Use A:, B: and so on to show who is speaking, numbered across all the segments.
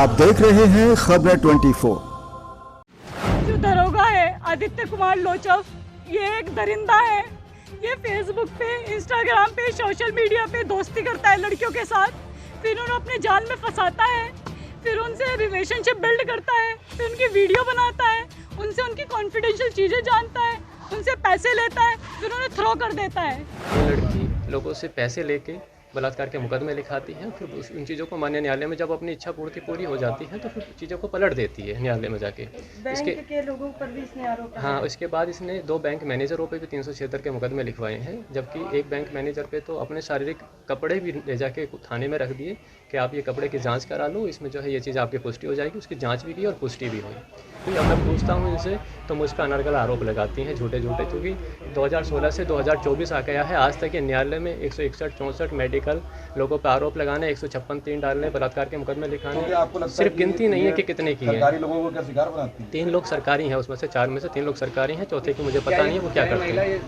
A: आप देख रहे हैं खबरें 24।
B: जो दरोगा है आदित्य कुमार लोचव, ये एक दरिंदा है। ये फेसबुक पे, इंस्टाग्राम पे, सोशल मीडिया पे दोस्ती करता है लड़कियों के साथ, फिर उन्हें अपने जाल में फंसाता है, फिर उनसे रिलेशनशिप बिल्ड करता है, फिर उनकी वीडियो बनाता है, उनसे उनकी कॉन्फिडेंशियल चीज़ें जानता है, उनसे पैसे लेता है, फिर उन्हें थ्रो कर देता है।
C: ये लड़की लोगों से पैसे लेके बलात्कार के मुकदमे लिखाती है, फिर उन चीज़ों को मान्य न्यायालय में जब अपनी इच्छा पूर्ति पूरी हो जाती है तो फिर चीज़ों को पलट देती है न्यायालय में जाके।
B: बैंक के लोगों पर भी इसने आरोप लगाया।
C: हाँ, इसके बाद इसने 2 बैंक मैनेजरों पे भी 376 के मुकदमे लिखवाए हैं, जबकि एक बैंक मैनेजर पे तो अपने शारीरिक कपड़े भी ले जाके थाने में रख दिए कि आप ये कपड़े की जांच करा लो, इसमें जो है ये चीज़ आपकी पुष्टि हो जाएगी। उसकी जांच भी की और पुष्टि भी हुई। तो जब मैं पूछता हूँ इनसे तो मुझ पर अनर्गल आरोप लगाती हैं, झूठे झूठे, क्योंकि 2016 से 2024 आ गया है, आज तक ये न्यायालय में 161-64 मेडिकल लोगों पर आरोप लगाने, 156-3 डालने, बलात्कार के मुकदमे लिखाने, सिर्फ गिनती नहीं है कि कितने की है।
D: सरकारी लोगों को क्या शिकार बनाती है?
C: 3 लोग सरकारी हैं, उसमें से 4 में से 3 लोग सरकारी हैं, चौथे की मुझे पता नहीं है वो क्या करते हैं।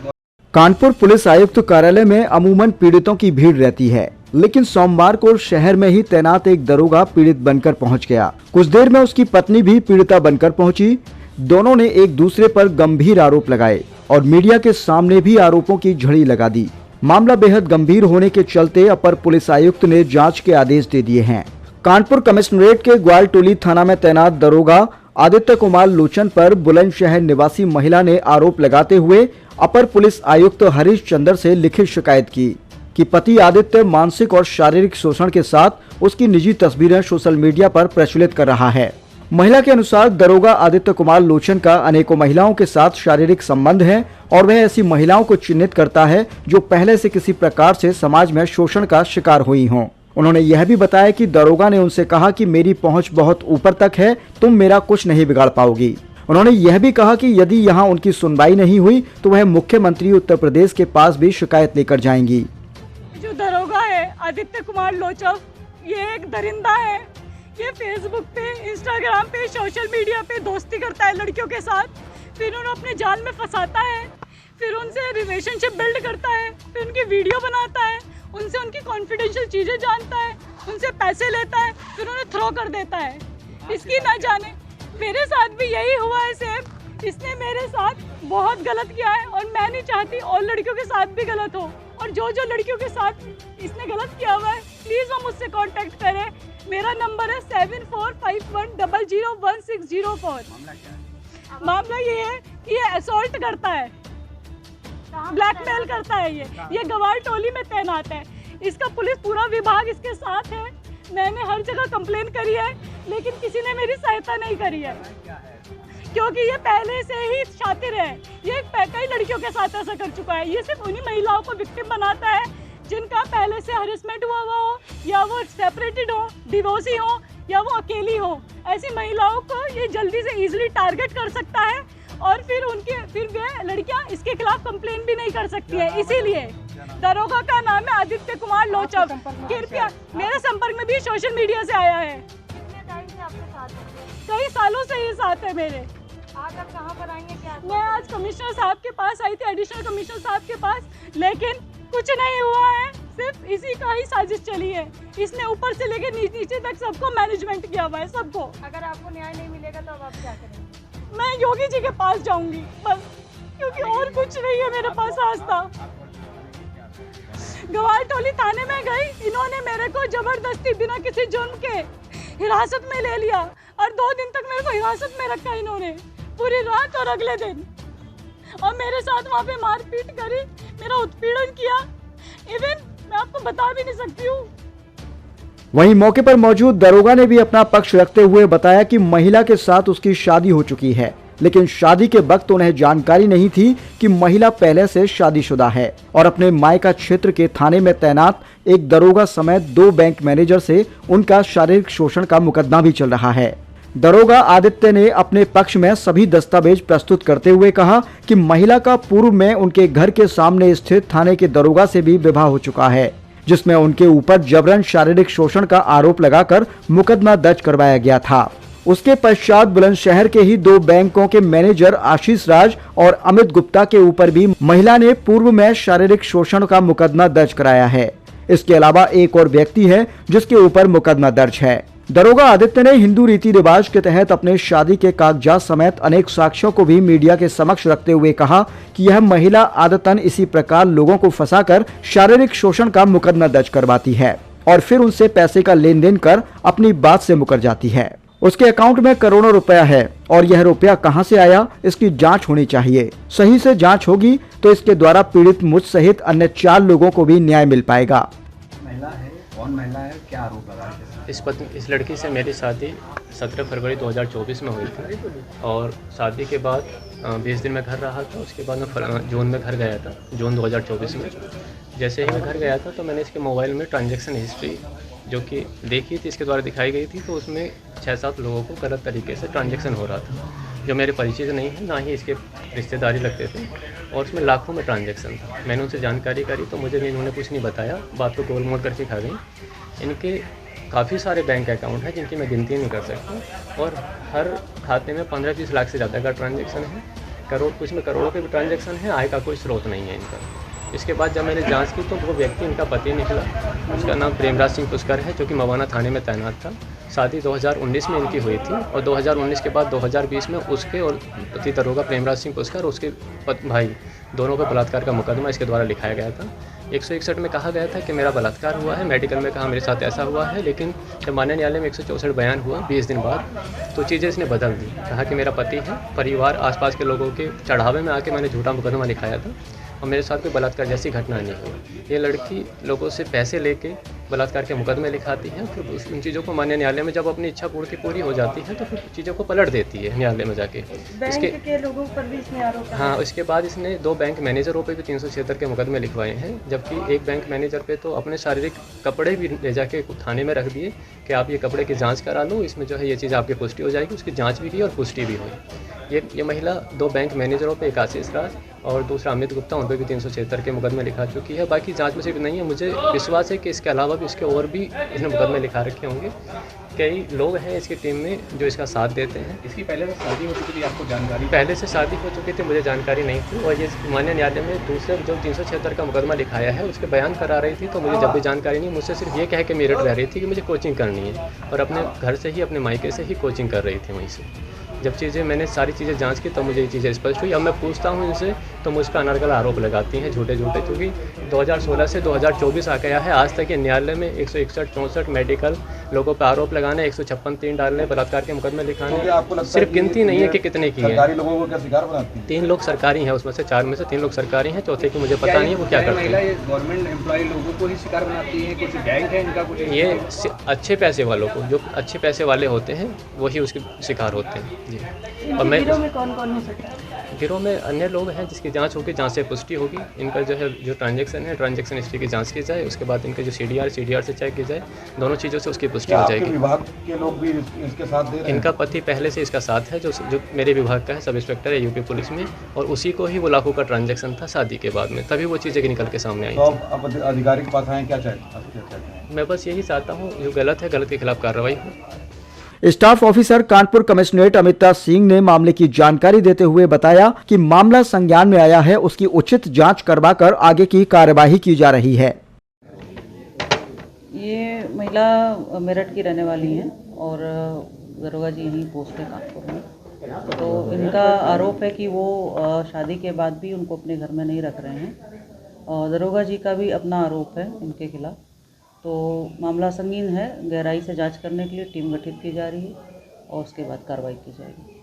E: कानपुर पुलिस आयुक्त कार्यालय में अमूमन पीड़ितों की भीड़ रहती है, लेकिन सोमवार को शहर में ही तैनात एक दरोगा पीड़ित बनकर पहुंच गया। कुछ देर में उसकी पत्नी भी पीड़िता बनकर पहुंची। दोनों ने एक दूसरे पर गंभीर आरोप लगाए और मीडिया के सामने भी आरोपों की झड़ी लगा दी। मामला बेहद गंभीर होने के चलते अपर पुलिस आयुक्त ने जांच के आदेश दे दिए हैं। कानपुर कमिश्नरेट के ग्वालटोली थाना में तैनात दरोगा आदित्य कुमार लोचन पर बुलंदशहर निवासी महिला ने आरोप लगाते हुए अपर पुलिस आयुक्त हरीश चंद्र से लिखित शिकायत की कि पति आदित्य मानसिक और शारीरिक शोषण के साथ उसकी निजी तस्वीरें सोशल मीडिया पर प्रचलित कर रहा है। महिला के अनुसार दरोगा आदित्य कुमार लोचन का अनेकों महिलाओं के साथ शारीरिक संबंध है और वह ऐसी महिलाओं को चिन्हित करता है जो पहले से किसी प्रकार से समाज में शोषण का शिकार हुई हों। उन्होंने यह भी बताया कि दरोगा ने उनसे कहा कि मेरी पहुंच बहुत ऊपर तक है, तुम मेरा कुछ नहीं बिगाड़ पाओगी। उन्होंने यह भी कहा कि यदि यहां उनकी सुनवाई नहीं हुई तो वह मुख्यमंत्री उत्तर प्रदेश के पास भी शिकायत लेकर जाएंगी।
B: जो दरोगा है आदित्य कुमार लोचव, ये एक दरिंदा है। ये फेसबुक पे, इंस्टाग्राम पे, सोशल मीडिया पे दोस्ती करता है लड़कियों के साथ, फिर उन्हें अपने जाल में फंसाता है, फिर उनसे रिलेशनशिप बिल्ड करता है, फिर उनकी वीडियो बनाता है, उनसे उनकी कॉन्फिडेंशियल चीज़ें जानता है, उनसे पैसे लेता है, फिर उन्हें थ्रो कर देता है। इसकी ना जाने मेरे साथ भी यही हुआ है सेम। इसने मेरे साथ बहुत गलत किया है और मैं नहीं चाहती और लड़कियों के साथ भी गलत हो। और जो लड़कियों के साथ इसने गलत किया हुआ है प्लीज़ वो मुझसे कांटेक्ट करें। मेरा नंबर है 7451001604। मामला ये है कि ये असॉल्ट करता है, ब्लैकमेल करता है। ये ग्वालटोली में तैनात है। इसका पुलिस पूरा विभाग इसके साथ है। मैंने हर जगह कंप्लेन करी है लेकिन किसी ने मेरी सहायता नहीं करी है, क्योंकि ये पहले से ही शातिर है। ये कई लड़कियों के साथ ऐसा कर चुका है। ये सिर्फ उन्हीं महिलाओं को विक्टिम बनाता है जिनका पहले से हरेसमेंट हुआ हो, या वो सेपरेटेड हो, डिवोर्सी हो, या वो अकेली हो। ऐसी महिलाओं को ये जल्दी से इजीली टारगेट कर सकता है और फिर वे लड़कियां इसके खिलाफ कंप्लेन भी नहीं कर सकती है। इसीलिए दरोगा का नाम है आदित्य कुमार लोचव। कृपया मेरे संपर्क में भी सोशल मीडिया से आया है। कई सालों से ये साथ है मेरे।
F: आज आप कहाँ पर आएंगे? क्या
B: मैं आज कमिश्नर साहब के पास आई थी, एडिशनल कमिश्नर साहब के पास, लेकिन कुछ नहीं हुआ है। सिर्फ इसी का ही साजिश चली है। इसने ऊपर से लेकर नीचे तक सबको मैनेजमेंट किया हुआ है, सबको।
F: अगर आपको न्याय नहीं मिलेगा तो अब आप क्या करेंगे?
B: मैं योगी जी के पास जाऊंगी बस, क्योंकि और कुछ नहीं है मेरे पास रास्ता। ग्वालटोली थाने में गई, इन्होंने मेरे को जबरदस्ती बिना किसी जुर्म के हिरासत में ले लिया और 2 दिन तक मेरे को हिरासत में रखा इन्होंने, पूरी रात और अगले दिन। और मेरे साथ वहाँ पे मारपीट करी, मेरा उत्पीड़न किया। इवन मैं आपको बता भी नहीं सकती हूँ।
E: वहीं मौके पर मौजूद दरोगा ने भी अपना पक्ष रखते हुए बताया कि महिला के साथ उसकी शादी हो चुकी है, लेकिन शादी के वक्त उन्हें जानकारी नहीं थी कि महिला पहले से शादीशुदा है और अपने मायका क्षेत्र के थाने में तैनात एक दरोगा समेत 2 बैंक मैनेजर से उनका शारीरिक शोषण का मुकदमा भी चल रहा है। दरोगा आदित्य ने अपने पक्ष में सभी दस्तावेज प्रस्तुत करते हुए कहा कि महिला का पूर्व में उनके घर के सामने स्थित थाने के दरोगा से भी विवाह हो चुका है, जिसमें उनके ऊपर जबरन शारीरिक शोषण का आरोप लगाकर मुकदमा दर्ज करवाया गया था। उसके पश्चात बुलंदशहर के ही 2 बैंकों के मैनेजर आशीष राज और अमित गुप्ता के ऊपर भी महिला ने पूर्व में शारीरिक शोषण का मुकदमा दर्ज कराया है। इसके अलावा एक और व्यक्ति है जिसके ऊपर मुकदमा दर्ज है। दरोगा आदित्य ने हिंदू रीति रिवाज के तहत अपने शादी के कागजात समेत अनेक साक्ष्यों को भी मीडिया के समक्ष रखते हुए कहा कि यह महिला आदतन इसी प्रकार लोगों को फंसाकर शारीरिक शोषण का मुकदमा दर्ज करवाती है और फिर उनसे पैसे का लेन देन कर अपनी बात से मुकर जाती है। उसके अकाउंट में करोड़ों रुपया है और यह रुपया कहां से आया, इसकी जांच होनी चाहिए। सही से जांच होगी तो इसके द्वारा पीड़ित मुझ सहित अन्य 4 लोगों को भी न्याय मिल पाएगा।
D: महिला है, कौन महिला है, क्या आरोप लगा है?
C: इस लड़की से मेरी शादी 17 फरवरी 2024 में हुई थी और शादी के बाद 20 दिन में घर रहा था। उसके बाद मैं जून में घर गया था, जून 2024 में। जैसे ही मैं घर गया था तो मैंने इसके मोबाइल में ट्रांजैक्शन हिस्ट्री जो कि देखी थी, इसके द्वारा दिखाई गई थी, तो उसमें 6-7 लोगों को गलत तरीके से ट्रांजैक्शन हो रहा था जो मेरे परिचित नहीं है, ना ही इसके रिश्तेदारी लगते थे और उसमें लाखों में ट्रांजैक्शन था। मैंने उनसे जानकारी करी तो मुझे इन्होंने कुछ नहीं बताया, बात को गोल मोल करके खा गई। इनके काफ़ी सारे बैंक अकाउंट हैं जिनकी मैं गिनती नहीं कर सकता और हर खाते में 15-20 लाख से ज़्यादा का ट्रांजैक्शन है। कुछ में करोड़ों के भी ट्रांजैक्शन है। आय का कोई स्रोत नहीं है इनका। इसके बाद जब मैंने जांच की तो वो व्यक्ति इनका पति निकला। उसका नाम प्रेमराज सिंह पुष्कर है जो कि मवाना थाने में तैनात था। शादी 2019 में इनकी हुई थी और 2019 के बाद 2020 में उसके और पति दरोगा प्रेमराज सिंह पुष्कर और उसके भाई दोनों पर बलात्कार का मुकदमा इसके द्वारा लिखाया गया था। 161 में कहा गया था कि मेरा बलात्कार हुआ है, मेडिकल में कहा मेरे साथ ऐसा हुआ है, लेकिन जब माननीय न्यायालय में 164 बयान हुआ 20 दिन बाद तो चीज़ें इसने बदल दी। कहा कि मेरा पति है, परिवार आसपास के लोगों के चढ़ावे में आके मैंने झूठा मुकदमा लिखाया था और मेरे साथ कोई बलात्कार जैसी घटना नहीं हुई। ये लड़की लोगों से पैसे लेके बलात्कार के मुकदमे लिखाती है, फिर उन चीज़ों को माननीय न्यायालय में जब अपनी इच्छा पूरी हो जाती है तो फिर चीज़ों को पलट देती है न्यायालय में जाके।
F: बैंक के लोगों पर भी इसने आरोप लगाया।
C: हाँ, इसके बाद इसने 2 बैंक मैनेजरों पे भी 376 के मुकदमे लिखवाए हैं, जबकि एक बैंक मैनेजर पे तो अपने शारीरिक कपड़े भी ले जाके थाने में रख दिए कि आप ये कपड़े की जाँच करा लो, इसमें जो है ये चीज़ आपकी पुष्टि हो जाएगी। उसकी जाँच भी की और पुष्टि भी हुई। ये महिला 2 बैंक मैनेजरों पे, एक आशीष राज और दूसरा अमित गुप्ता, उन पर भी 376 के मुकदमे लिखा चुकी है। बाकी जांच में सिर्फ नहीं है, मुझे विश्वास है कि इसके अलावा भी इसके और भी इसने मुकदमे लिखा रखे होंगे। कई लोग हैं इसकी टीम में जो इसका साथ देते हैं।
D: इसकी पहले से शादी हो चुकी थी, आपको जानकारी?
C: पहले से शादी हो चुकी थी, मुझे जानकारी नहीं थी और ये माननीय न्यायालय में दूसरे जो 376 का मुकदमा लिखाया है उसके बयान करा रही थी, तो मुझे जब भी जानकारी नहीं, मुझसे सिर्फ ये कह के मेरिट रह रही थी कि मुझे कोचिंग करनी है और अपने घर से ही, अपने मायके से ही कोचिंग कर रही थी वहीं से। जब मैंने सारी चीज़ें जांच की तो मुझे ये चीज़ें स्पष्ट हुई। अब मैं पूछता हूँ इनसे तो मुझ पर अनर्गल आरोप लगाती हैं झूठे, क्योंकि 2016 से 2024 आ गया है, आज तक ये न्यायालय में 161-64 मेडिकल लोगों पर आरोप लगाने, 156-3 डालने, बलात्कार के मुकदमे लिखाने, सिर्फ गिनती नहीं है कि कितने की है।
D: सरकारी लोगों को क्या शिकार बनाती है?
C: 3 लोग सरकारी हैं, उसमें से 4 में से 3 लोग सरकारी हैं, चौथे की मुझे पता नहीं है वो क्या करते हैं।
D: गवर्नमेंट एम्प्लॉय लोगों को ही शिकार बनाती है, कुछ बैंक है इनका कुछ?
C: ये अच्छे पैसे वालों को, जो अच्छे पैसे वाले होते हैं वही उसके शिकार होते हैं जी। और मैं
F: गिरोह में कौन हो सकता है?
C: गिरोह में अन्य लोग हैं जिसकी जांच होगी, जांच से पुष्टि होगी। इनका जो ट्रांजैक्शन है, ट्रांजैक्शन हिस्ट्री की जांच की जाए, उसके बाद इनके जो CDR से चेक की जाए, दोनों चीज़ों से उसकी पुष्टि हो जाएगी।
D: विभाग के लोग भी इसके साथ दे रहे हैं?
C: इनका पति पहले से इसका साथ है, जो मेरे विभाग का है, सब इंस्पेक्टर है यूपी पुलिस में, और उसी को ही वो लाखों का ट्रांजैक्शन था शादी के बाद में, तभी वो चीज़ें निकल के सामने आई।
D: तो अब अधिकारी के पास आए, क्या चाहते हैं?
C: मैं बस यही चाहता हूँ जो गलत है, गलत के खिलाफ कार्रवाई हो।
E: Staff officer Kanpur commissionerate Amita Singh ने मामले की जानकारी देते हुए बताया कि मामला संज्ञान में आया है, उसकी उचित जांच करवाकर आगे की कार्यवाही की जा रही है।
G: ये महिला मेरठ की रहने वाली हैं और दरोगा जी यहीं पोस्ट है कानपुर में। तो इनका आरोप है कि वो शादी के बाद भी उनको अपने घर में नहीं रख रहे हैं और दरोगा जी का भी अपना आरोप है इनके खिलाफ। तो मामला संगीन है, गहराई से जांच करने के लिए टीम गठित की जा रही है और उसके बाद कार्रवाई की जाएगी।